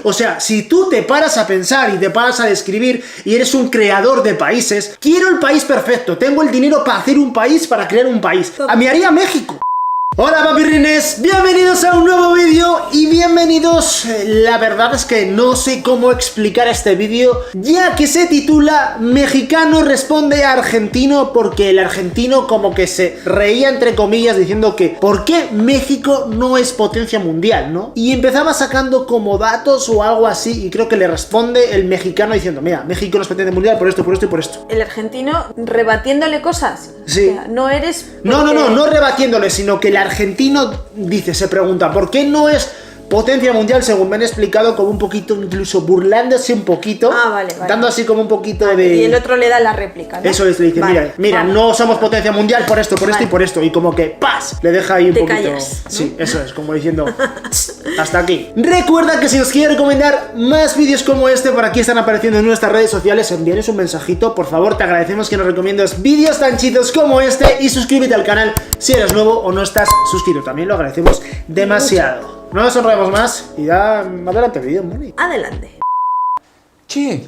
O sea, si tú te paras a pensar y te paras a describir y eres un creador de países, quiero el país perfecto, tengo el dinero para hacer un país, para crear un país. Me haría México. Hola papirrines, bienvenidos a un nuevo vídeo y bienvenidos, la verdad es que no sé cómo explicar este vídeo, ya que se titula Mexicano responde a argentino, porque el argentino como que se reía entre comillas diciendo que ¿por qué México no es potencia mundial, no? Y empezaba sacando como datos o algo así y creo que le responde el mexicano diciendo, mira, México no es potencia mundial por esto, por esto y por esto. El argentino rebatiéndole cosas. Sí. O sea, no eres... No rebatiéndole, sino que el argentino dice, se pregunta, ¿por qué no es potencia mundial? Según me han explicado, como un poquito, incluso burlándose un poquito. Vale. Dando así como un poquito de... Y el otro le da la réplica, ¿no? Eso es, le dice, mira, no somos potencia mundial por esto, por esto y por esto. Y como que, ¡paz! Le deja ahí un poquito... Callas, ¿no? Sí, eso es, como diciendo, hasta aquí. Recuerda que si os quiere recomendar más vídeos como este, por aquí están apareciendo en nuestras redes sociales, envíanos un mensajito, por favor, te agradecemos que nos recomiendes vídeos tan chidos como este y suscríbete al canal si eres nuevo o no estás suscrito, también lo agradecemos demasiado. No nos enrollemos más y ya adelante el vídeo, Moni. Adelante. Che,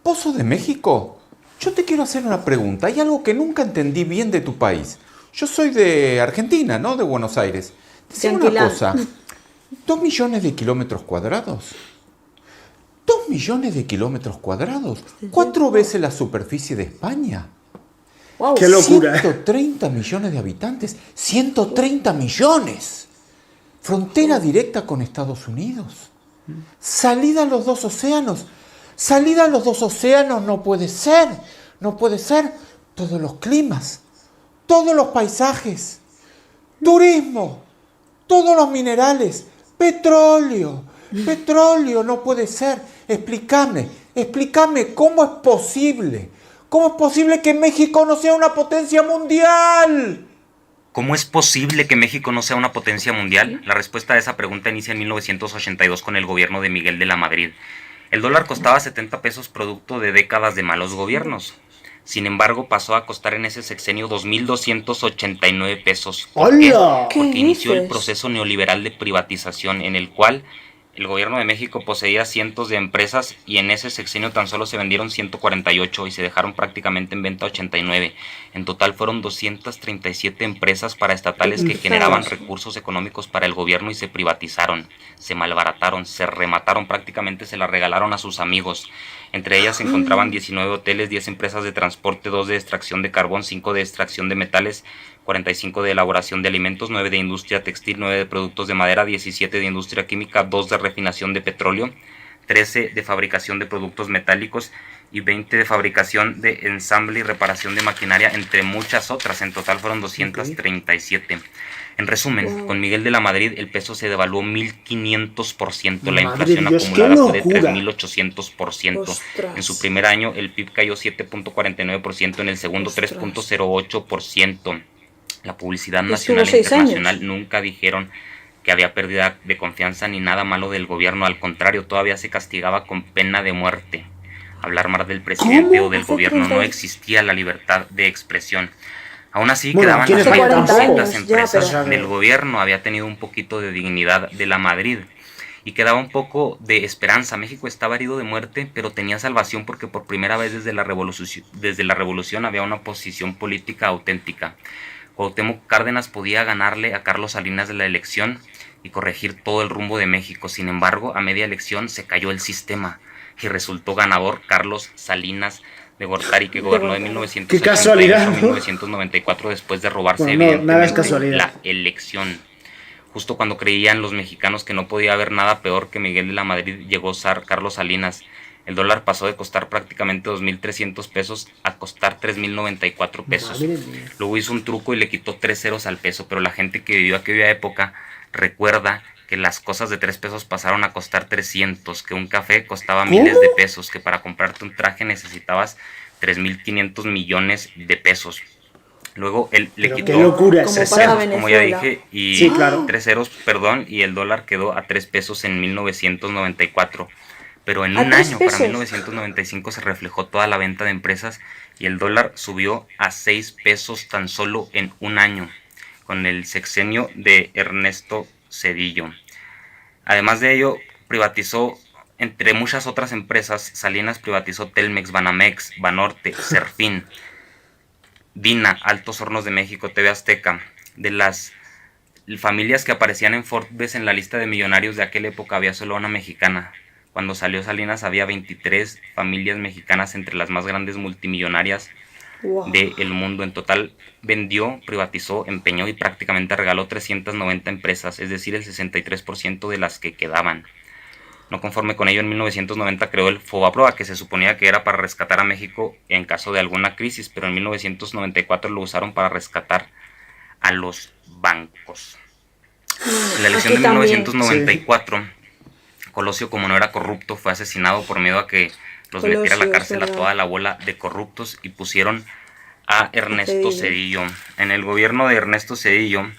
Pozo de México, yo te quiero hacer una pregunta. Hay algo que nunca entendí bien de tu país. Yo soy de Argentina, ¿no? De Buenos Aires. Decime una cosa. 2 millones de kilómetros cuadrados. 2 millones de kilómetros cuadrados. 4 veces la superficie de España. Wow. ¡Qué locura! 130 millones de habitantes. 130 millones. Frontera directa con Estados Unidos. Salida a los dos océanos. Salida a los dos océanos no puede ser. No puede ser. Todos los climas. Todos los paisajes. Turismo. Todos los minerales. Petróleo. Petróleo no puede ser. Explícame cómo es posible. ¿Cómo es posible que México no sea una potencia mundial? ¿Cómo es posible que México no sea una potencia mundial? La respuesta a esa pregunta inicia en 1982 con el gobierno de Miguel de la Madrid. El dólar costaba 70 pesos producto de décadas de malos gobiernos. Sin embargo, pasó a costar en ese sexenio 2.289 pesos. ¿Por qué? ¡Hola! Porque inició el proceso neoliberal de privatización en el cual el gobierno de México poseía cientos de empresas y en ese sexenio tan solo se vendieron 148 y se dejaron prácticamente en venta 89. En total fueron 237 empresas paraestatales que generaban recursos económicos para el gobierno y se privatizaron, se malbarataron, se remataron, prácticamente se las regalaron a sus amigos. Entre ellas se encontraban 19 hoteles, 10 empresas de transporte, 2 de extracción de carbón, 5 de extracción de metales, 45 de elaboración de alimentos, 9 de industria textil, 9 de productos de madera, 17 de industria química, 2 de refinación de petróleo, 13 de fabricación de productos metálicos y 20 de fabricación de ensamble y reparación de maquinaria, entre muchas otras. En total fueron 237. En resumen, con Miguel de la Madrid el peso se devaluó 1.500%, la inflación acumulada fue de 3.800%. En su primer año el PIB cayó 7.49%, en el segundo 3.08%. La publicidad nacional e internacional nunca dijeron que había pérdida de confianza ni nada malo del gobierno, al contrario, todavía se castigaba con pena de muerte. Hablar mal del presidente o del gobierno, no existía la libertad de expresión. Aún así quedaban las 200 empresas del gobierno, había tenido un poquito de dignidad de la Madrid y quedaba un poco de esperanza. México estaba herido de muerte, pero tenía salvación porque por primera vez desde la revolución había una oposición política auténtica. Cuauhtémoc Cárdenas podía ganarle a Carlos Salinas de la elección y corregir todo el rumbo de México. Sin embargo, a media elección se cayó el sistema y resultó ganador Carlos Salinas de Gortari, que gobernó de 1988 a 1994 después de robarse evidentemente la elección. Justo cuando creían los mexicanos que no podía haber nada peor que Miguel de la Madrid, llegó Carlos Salinas. El dólar pasó de costar prácticamente 2.300 pesos a costar 3.094 pesos. Luego hizo un truco y le quitó 3 ceros al peso, pero la gente que vivió aquella época recuerda que las cosas de 3 pesos pasaron a costar 300, que un café costaba miles de pesos, que para comprarte un traje necesitabas 3.500 millones de pesos. Luego él le quitó 3 ceros, como ya dije, y 3 ceros, perdón, y el dólar quedó a 3 pesos en 1994. Pero en un año, para 1995, se reflejó toda la venta de empresas y el dólar subió a 6 pesos tan solo en un año, con el sexenio de Ernesto Zedillo. Además de ello, privatizó entre muchas otras empresas, Salinas privatizó Telmex, Banamex, Banorte, Serfín, Dina, Altos Hornos de México, TV Azteca. De las familias que aparecían en Forbes en la lista de millonarios de aquella época había solo una mexicana. Cuando salió Salinas había 23 familias mexicanas entre las más grandes multimillonarias del mundo. En total vendió, privatizó, empeñó y prácticamente regaló 390 empresas, es decir, el 63% de las que quedaban. No conforme con ello, en 1990 creó el Fobaproa, que se suponía que era para rescatar a México en caso de alguna crisis, pero en 1994 lo usaron para rescatar a los bancos. En la elección de 1994, Colosio, como no era corrupto, fue asesinado por miedo a que los metiera a la cárcel a toda la bola de corruptos, y pusieron a Ernesto Zedillo. En el gobierno de Ernesto Zedillo,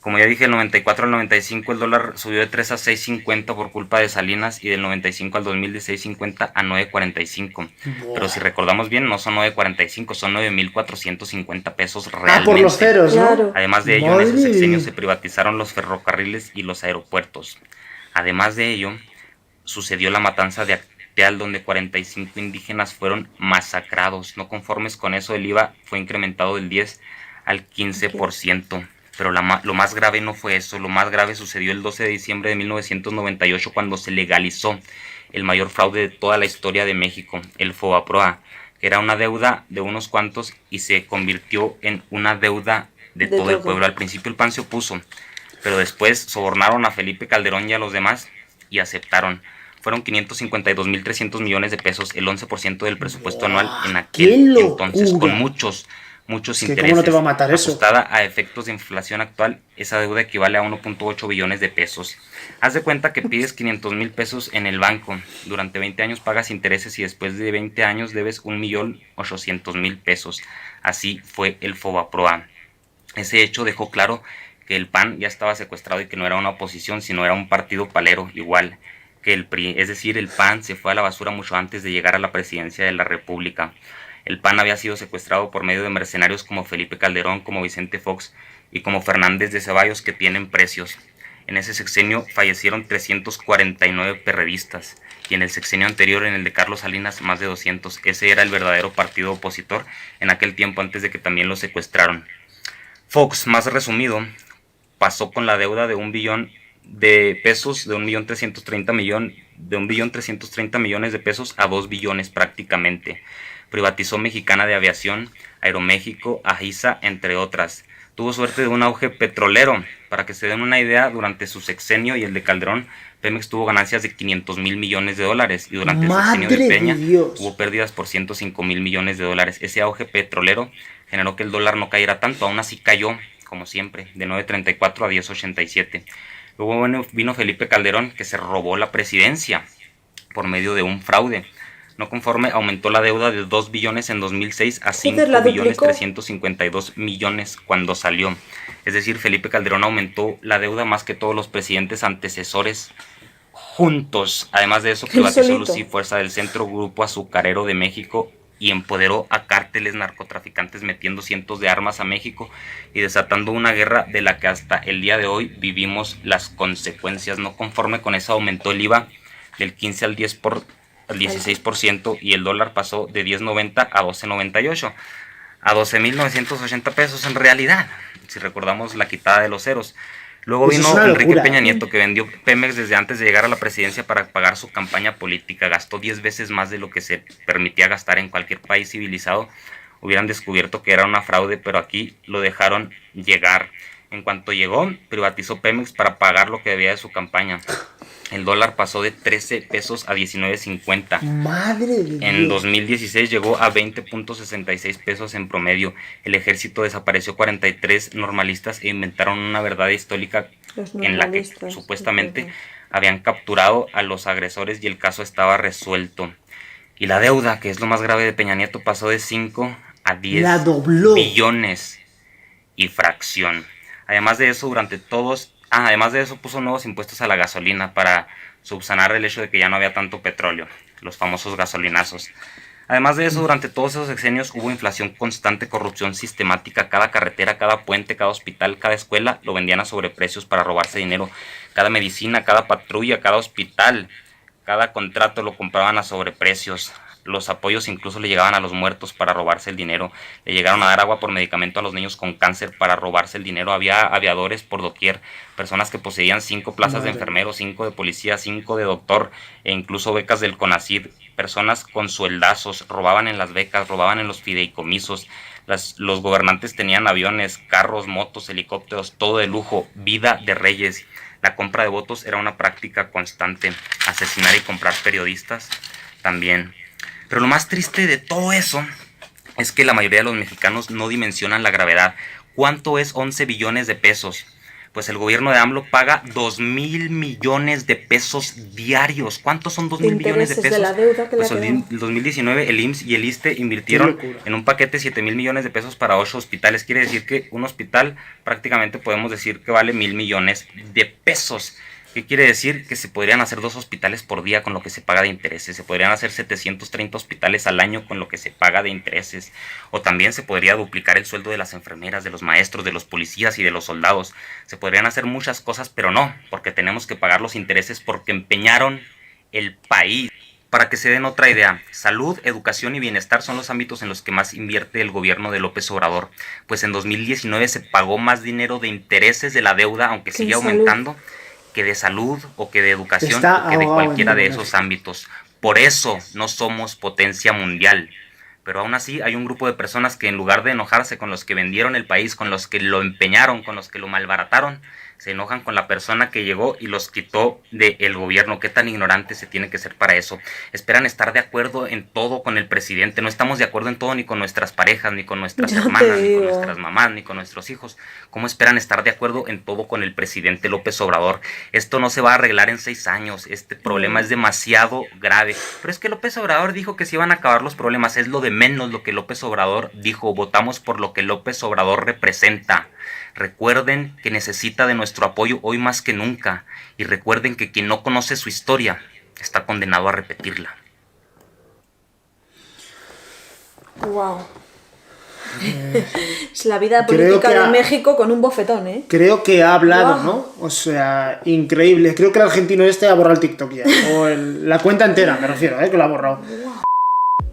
como ya dije, del 94 al 95 el dólar subió de 3 a 6.50 por culpa de Salinas, y del 95 al 2000 de 6.50 a 9.45. Pero si recordamos bien, no son 9.45, son 9.450 pesos realmente. Por los ceros, ¿no? Claro. Además de ello, en ese sexenio se privatizaron los ferrocarriles y los aeropuertos. Además de ello, sucedió la matanza de Acteal, donde 45 indígenas fueron masacrados. No conformes con eso, el IVA fue incrementado del 10 al 15%. Pero lo más grave no fue eso. Lo más grave sucedió el 12 de diciembre de 1998, cuando se legalizó el mayor fraude de toda la historia de México, el Fobaproa, que era una deuda de unos cuantos y se convirtió en una deuda de todo el pueblo. Al principio el PAN se opuso, pero después sobornaron a Felipe Calderón y a los demás y aceptaron. Fueron 552.300 millones de pesos, el 11% del presupuesto anual en aquel entonces, con muchos intereses. ¿Cómo no te va a matar eso? Ajustada a efectos de inflación actual, esa deuda equivale a 1.8 billones de pesos. Haz de cuenta que pides 500,000 pesos en el banco, durante 20 años pagas intereses y después de 20 años debes 1.800.000 pesos. Así fue el Fobaproa. Ese hecho dejó claro que el PAN ya estaba secuestrado y que no era una oposición, sino era un partido palero, igual que el PRI. Es decir, el PAN se fue a la basura mucho antes de llegar a la presidencia de la República. El PAN había sido secuestrado por medio de mercenarios como Felipe Calderón, como Vicente Fox y como Fernández de Ceballos, que tienen precios. En ese sexenio fallecieron 349 perredistas, y en el sexenio anterior, en el de Carlos Salinas, más de 200. Ese era el verdadero partido opositor en aquel tiempo, antes de que también lo secuestraron. Fox, más resumido, pasó con la deuda de 1 billón de pesos, de 1.330 millones de pesos a 2 billones prácticamente. Privatizó Mexicana de Aviación, Aeroméxico, AISA, entre otras. Tuvo suerte de un auge petrolero. Para que se den una idea, durante su sexenio y el de Calderón, Pemex tuvo ganancias de 500,000 millones de dólares, y durante el sexenio de Peña hubo pérdidas por 105,000 millones de dólares. Ese auge petrolero generó que el dólar no cayera tanto, aún así cayó, como siempre, de 9.34 a 10.87. Luego vino Felipe Calderón, que se robó la presidencia por medio de un fraude. No conforme, aumentó la deuda de 2 billones en 2006 a 5.352 millones cuando salió. Es decir, Felipe Calderón aumentó la deuda más que todos los presidentes antecesores juntos. Además de eso, privatizó Luz y Fuerza del Centro, Grupo Azucarero de México, y empoderó a cárteles narcotraficantes, metiendo cientos de armas a México y desatando una guerra de la que hasta el día de hoy vivimos las consecuencias. No conforme con eso, aumentó el IVA del 15 al 16%, y el dólar pasó de 10.90 a 12.98, a 12.980 pesos en realidad, si recordamos la quitada de los ceros. Luego vino Enrique Peña Nieto, que vendió Pemex desde antes de llegar a la presidencia para pagar su campaña política. Gastó 10 veces más de lo que se permitía gastar en cualquier país civilizado. Hubieran descubierto que era una fraude, pero aquí lo dejaron llegar. En cuanto llegó, privatizó Pemex para pagar lo que debía de su campaña. El dólar pasó de 13 pesos a 19.50. Madre de Dios. En 2016 llegó a 20.66 pesos en promedio. El ejército desapareció 43 normalistas e inventaron una verdad histórica en la que supuestamente habían capturado a los agresores y el caso estaba resuelto. Y la deuda, que es lo más grave de Peña Nieto, pasó de 5 a 10 billones y fracción. Además de eso, puso nuevos impuestos a la gasolina para subsanar el hecho de que ya no había tanto petróleo, los famosos gasolinazos. Además de eso, durante todos esos sexenios hubo inflación constante, corrupción sistemática. Cada carretera, cada puente, cada hospital, cada escuela lo vendían a sobreprecios para robarse dinero. Cada medicina, cada patrulla, cada hospital, Cada contrato lo compraban a sobreprecios. Los apoyos incluso le llegaban a los muertos para robarse el dinero. Le llegaron a dar agua por medicamento a los niños con cáncer para robarse el dinero. Había aviadores por doquier, personas que poseían 5 plazas de enfermero, 5 de policía, 5 de doctor e incluso becas del CONACYT. Personas con sueldazos, robaban en las becas, robaban en los fideicomisos. Los gobernantes tenían aviones, carros, motos, helicópteros, todo de lujo, vida de reyes. La compra de votos era una práctica constante. Asesinar y comprar periodistas también. Pero lo más triste de todo eso es que la mayoría de los mexicanos no dimensionan la gravedad. ¿Cuánto es 11 billones de pesos? Pues el gobierno de AMLO paga 2,000 millones de pesos diarios. ¿Cuántos son 2,000 millones de pesos? De la deuda que pues en 2019 el IMSS y el ISSSTE invirtieron en un paquete 7,000 millones de pesos para 8 hospitales. Quiere decir que un hospital prácticamente podemos decir que vale 1,000 millones de pesos. ¿Qué quiere decir? Que se podrían hacer 2 hospitales por día con lo que se paga de intereses. Se podrían hacer 730 hospitales al año con lo que se paga de intereses. O también se podría duplicar el sueldo de las enfermeras, de los maestros, de los policías y de los soldados. Se podrían hacer muchas cosas, pero no, porque tenemos que pagar los intereses porque empeñaron el país. Para que se den otra idea, salud, educación y bienestar son los ámbitos en los que más invierte el gobierno de López Obrador. Pues en 2019 se pagó más dinero de intereses de la deuda, aunque sigue aumentando, que de salud o que de educación o que de cualquiera de esos ámbitos. Por eso no somos potencia mundial. Pero aún así hay un grupo de personas que en lugar de enojarse con los que vendieron el país, con los que lo empeñaron, con los que lo malbarataron, se enojan con la persona que llegó y los quitó del gobierno. ¿Qué tan ignorante se tiene que ser para eso? Esperan estar de acuerdo en todo con el presidente. No estamos de acuerdo en todo ni con nuestras parejas, ni con nuestras hermanas, ni con nuestras mamás, ni con nuestros hijos. ¿Cómo esperan estar de acuerdo en todo con el presidente López Obrador? Esto no se va a arreglar en 6 años. Este problema es demasiado grave. Pero es que López Obrador dijo que se iban a acabar los problemas. Es lo de menos lo que López Obrador dijo. Votamos por lo que López Obrador representa. Recuerden que necesita de nuestro apoyo hoy más que nunca. Y recuerden que quien no conoce su historia está condenado a repetirla. Wow. Es la vida política de México con un bofetón, ¿eh? Creo que ha hablado, ¿no? O sea, increíble. Creo que el argentino ha borrado el TikTok ya. O la cuenta entera, me refiero, que lo ha borrado.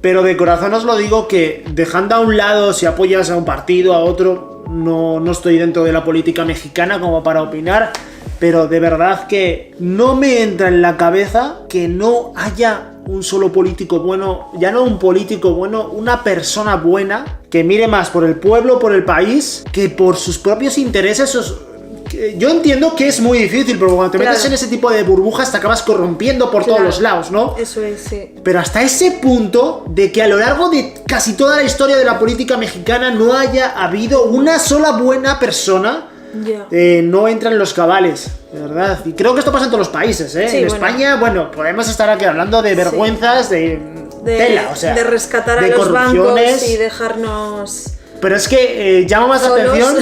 Pero de corazón os lo digo que dejando a un lado si apoyas a un partido, a otro, no estoy dentro de la política mexicana como para opinar, pero de verdad que no me entra en la cabeza que no haya un solo político bueno, ya no un político bueno, una persona buena que mire más por el pueblo, por el país, que por sus propios intereses. Yo entiendo que es muy difícil, pero cuando te metes en ese tipo de burbujas te acabas corrompiendo por todos los lados, ¿no? Eso es, sí. Pero hasta ese punto de que a lo largo de casi toda la historia de la política mexicana no haya habido una sola buena persona, no entra en los cabales, de verdad. Y creo que esto pasa en todos los países, ¿eh? Sí, en España, bueno, podemos estar aquí hablando de vergüenzas, de tela, o sea, de rescatar a los bancos y dejarnos... Pero es que llama más la atención,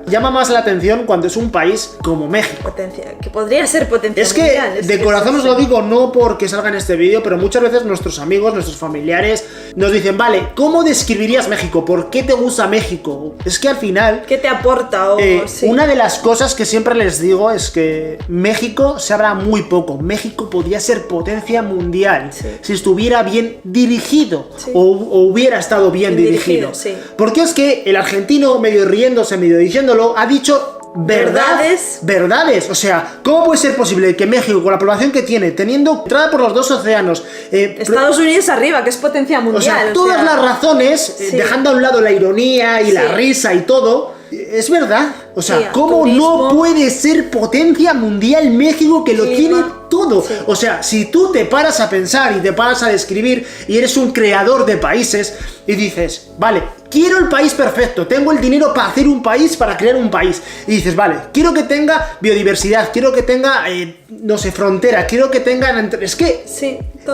llama más la atención cuando es un país como México. Que podría ser potencia mundial. Es que de corazón os lo digo, no porque salga en este vídeo, pero muchas veces nuestros amigos, nuestros familiares nos dicen, vale, ¿cómo describirías México? ¿Por qué te gusta México? Es que al final... ¿Qué te aporta? Una de las cosas que siempre les digo es que México se habla muy poco. México podría ser potencia mundial si estuviera bien dirigido o hubiera estado bien dirigido. Porque es que el argentino, medio riéndose, medio diciéndolo, ha dicho verdades. O sea, ¿cómo puede ser posible que México, con la población que tiene, teniendo entrada por los 2 océanos, Estados Unidos arriba, que es potencia mundial, o sea, todas las razones, dejando a un lado la ironía y la risa y todo, es verdad. O sea, ¿cómo no puede ser potencia mundial México, que lo tiene todo? O sea, si tú te paras a pensar y te paras a describir y eres un creador de países y dices, vale, quiero el país perfecto, tengo el dinero para hacer un país, para crear un país, y dices, vale, quiero que tenga biodiversidad, quiero que tenga, no sé, frontera, quiero que tenga... Es que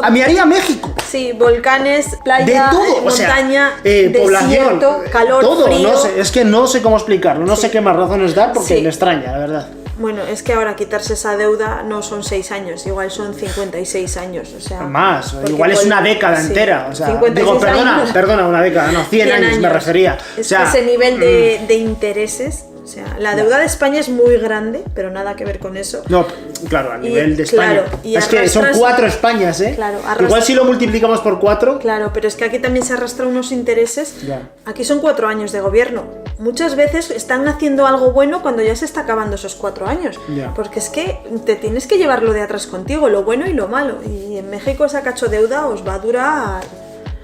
a mí haría México. Sí, volcanes, playa, de todo, montaña, población, desierto, calor, todo, frío. No sé, es que no sé cómo explicarlo, no sé qué más razones dar porque me extraña, la verdad. Bueno, es que ahora quitarse esa deuda no son 6 años, igual son 56 años, o sea... Más, igual es una década entera, o sea... Digo, perdona, una década, no, 100 años me refería. Es que ese nivel de intereses... O sea, la deuda de España es muy grande, pero nada que ver con eso. No, claro, a nivel de España. Claro, y es que son 4 Españas, ¿eh? Claro, igual si lo multiplicamos por 4... Claro, pero es que aquí también se arrastran unos intereses. Ya. Aquí son 4 años de gobierno. Muchas veces están haciendo algo bueno cuando ya se está acabando esos 4 años. Ya. Porque es que te tienes que llevar lo de atrás contigo, lo bueno y lo malo. Y en México esa cachodeuda os va a durar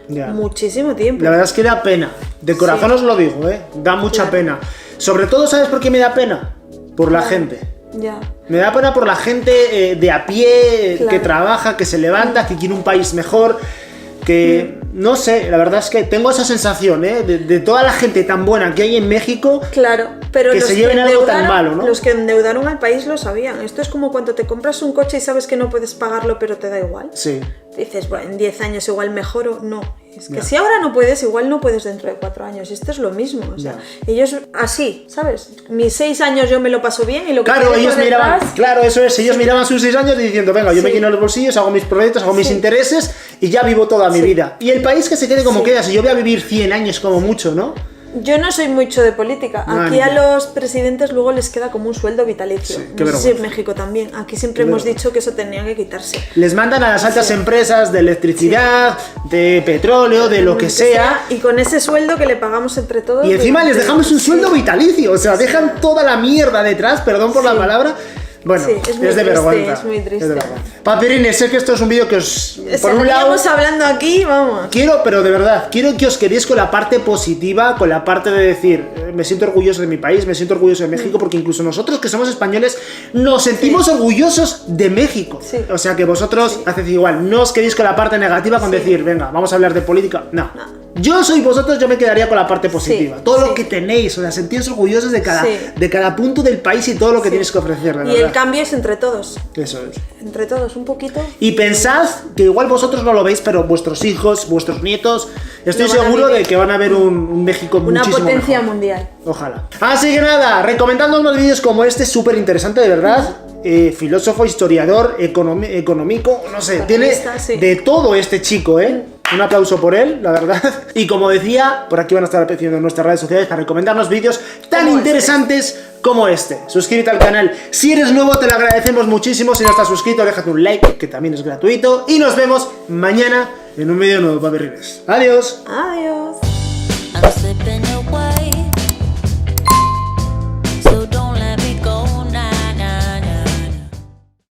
Ya. muchísimo tiempo. La verdad es que da pena. De corazón Sí. os lo digo, ¿eh? Da mucha Claro. pena. Sobre todo, ¿sabes por qué me da pena? Por la gente. Ya. Me da pena por la gente de a pie, Claro. que trabaja, que se levanta, que quiere un país mejor, que... No sé, la verdad es que tengo esa sensación, ¿eh? De toda la gente tan buena que hay en México... Claro, pero Que los se lleven algo tan endeudaron- malo, ¿no? Los que endeudaron al país lo sabían. Esto es como cuando te compras un coche y sabes que no puedes pagarlo, pero te da igual. Sí. Dices, bueno, en 10 años igual mejoro. No, es que Ya. si ahora no puedes, igual no puedes dentro de 4 años. Y esto es lo mismo. O sea, ellos así, ¿sabes? Mis 6 años yo me lo paso bien y lo que Claro, quede ellos por miraban, detrás- claro, eso es, ellos miraban sus 6 años diciendo, venga, yo me Sí. lleno los bolsillos, hago mis proyectos, hago mis Sí. intereses y ya vivo toda mi Sí. vida. Y el país que se quede como Sí. queda, si yo voy a vivir 100 años como mucho, ¿no? Yo no soy mucho de política. No, Aquí ni a yo. los presidentes luego les queda como un sueldo vitalicio. Sí, qué No sé si en vergüenza. México también. Aquí siempre Qué hemos vergüenza. dicho que eso tenía que quitarse. Les mandan a las altas Sí. empresas de electricidad, de petróleo, de lo que sea. Y con ese sueldo que le pagamos entre todos. Y encima les dejamos un sí. sueldo vitalicio, o sea, dejan toda la mierda detrás, perdón por la Sí. palabra. Bueno, Sí, es muy de triste, vergüenza. es muy triste. de vergüenza. Papirines, sé que esto es un vídeo que os... Por un lado, Seguiríamos hablando aquí, vamos. quiero, pero de verdad, quiero que os quedéis con la parte positiva, con la parte de decir, me siento orgulloso de mi país, me siento orgulloso de México, porque incluso nosotros que somos españoles nos sentimos orgullosos de México. Sí. O sea que vosotros haced igual, no os quedéis con la parte negativa con Sí. decir, venga, vamos a hablar de política. No. No. Yo soy vosotros, yo me quedaría con la parte positiva. Sí, Todo lo sí. que tenéis, o sea, sentiros orgullosos de cada, Sí. de cada punto del país y todo lo que Sí. tienes que ofrecer, de Y el verdad. cambio es entre todos. Eso es. Entre todos, un poquito. Y pensad que igual vosotros no lo veis, pero vuestros hijos, vuestros nietos, estoy Lo van a seguro vivir. de que van a ver un México Una muchísimo potencia mejor. mundial. Ojalá. Así que nada, recomendando más vídeos como este, súper interesante de verdad. Filósofo, historiador, económico, no sé, tiene Economista, sí. de todo este chico, ¿eh? Un aplauso por él, la verdad. Y como decía, por aquí van a estar apareciendo en nuestras redes sociales para recomendarnos vídeos tan Como interesantes como este. Suscríbete al canal. Si eres nuevo, te lo agradecemos muchísimo. Si no estás suscrito, déjate un like, que también es gratuito. Y nos vemos mañana en un vídeo nuevo, papirrines. Adiós. Adiós. I'm slipping away.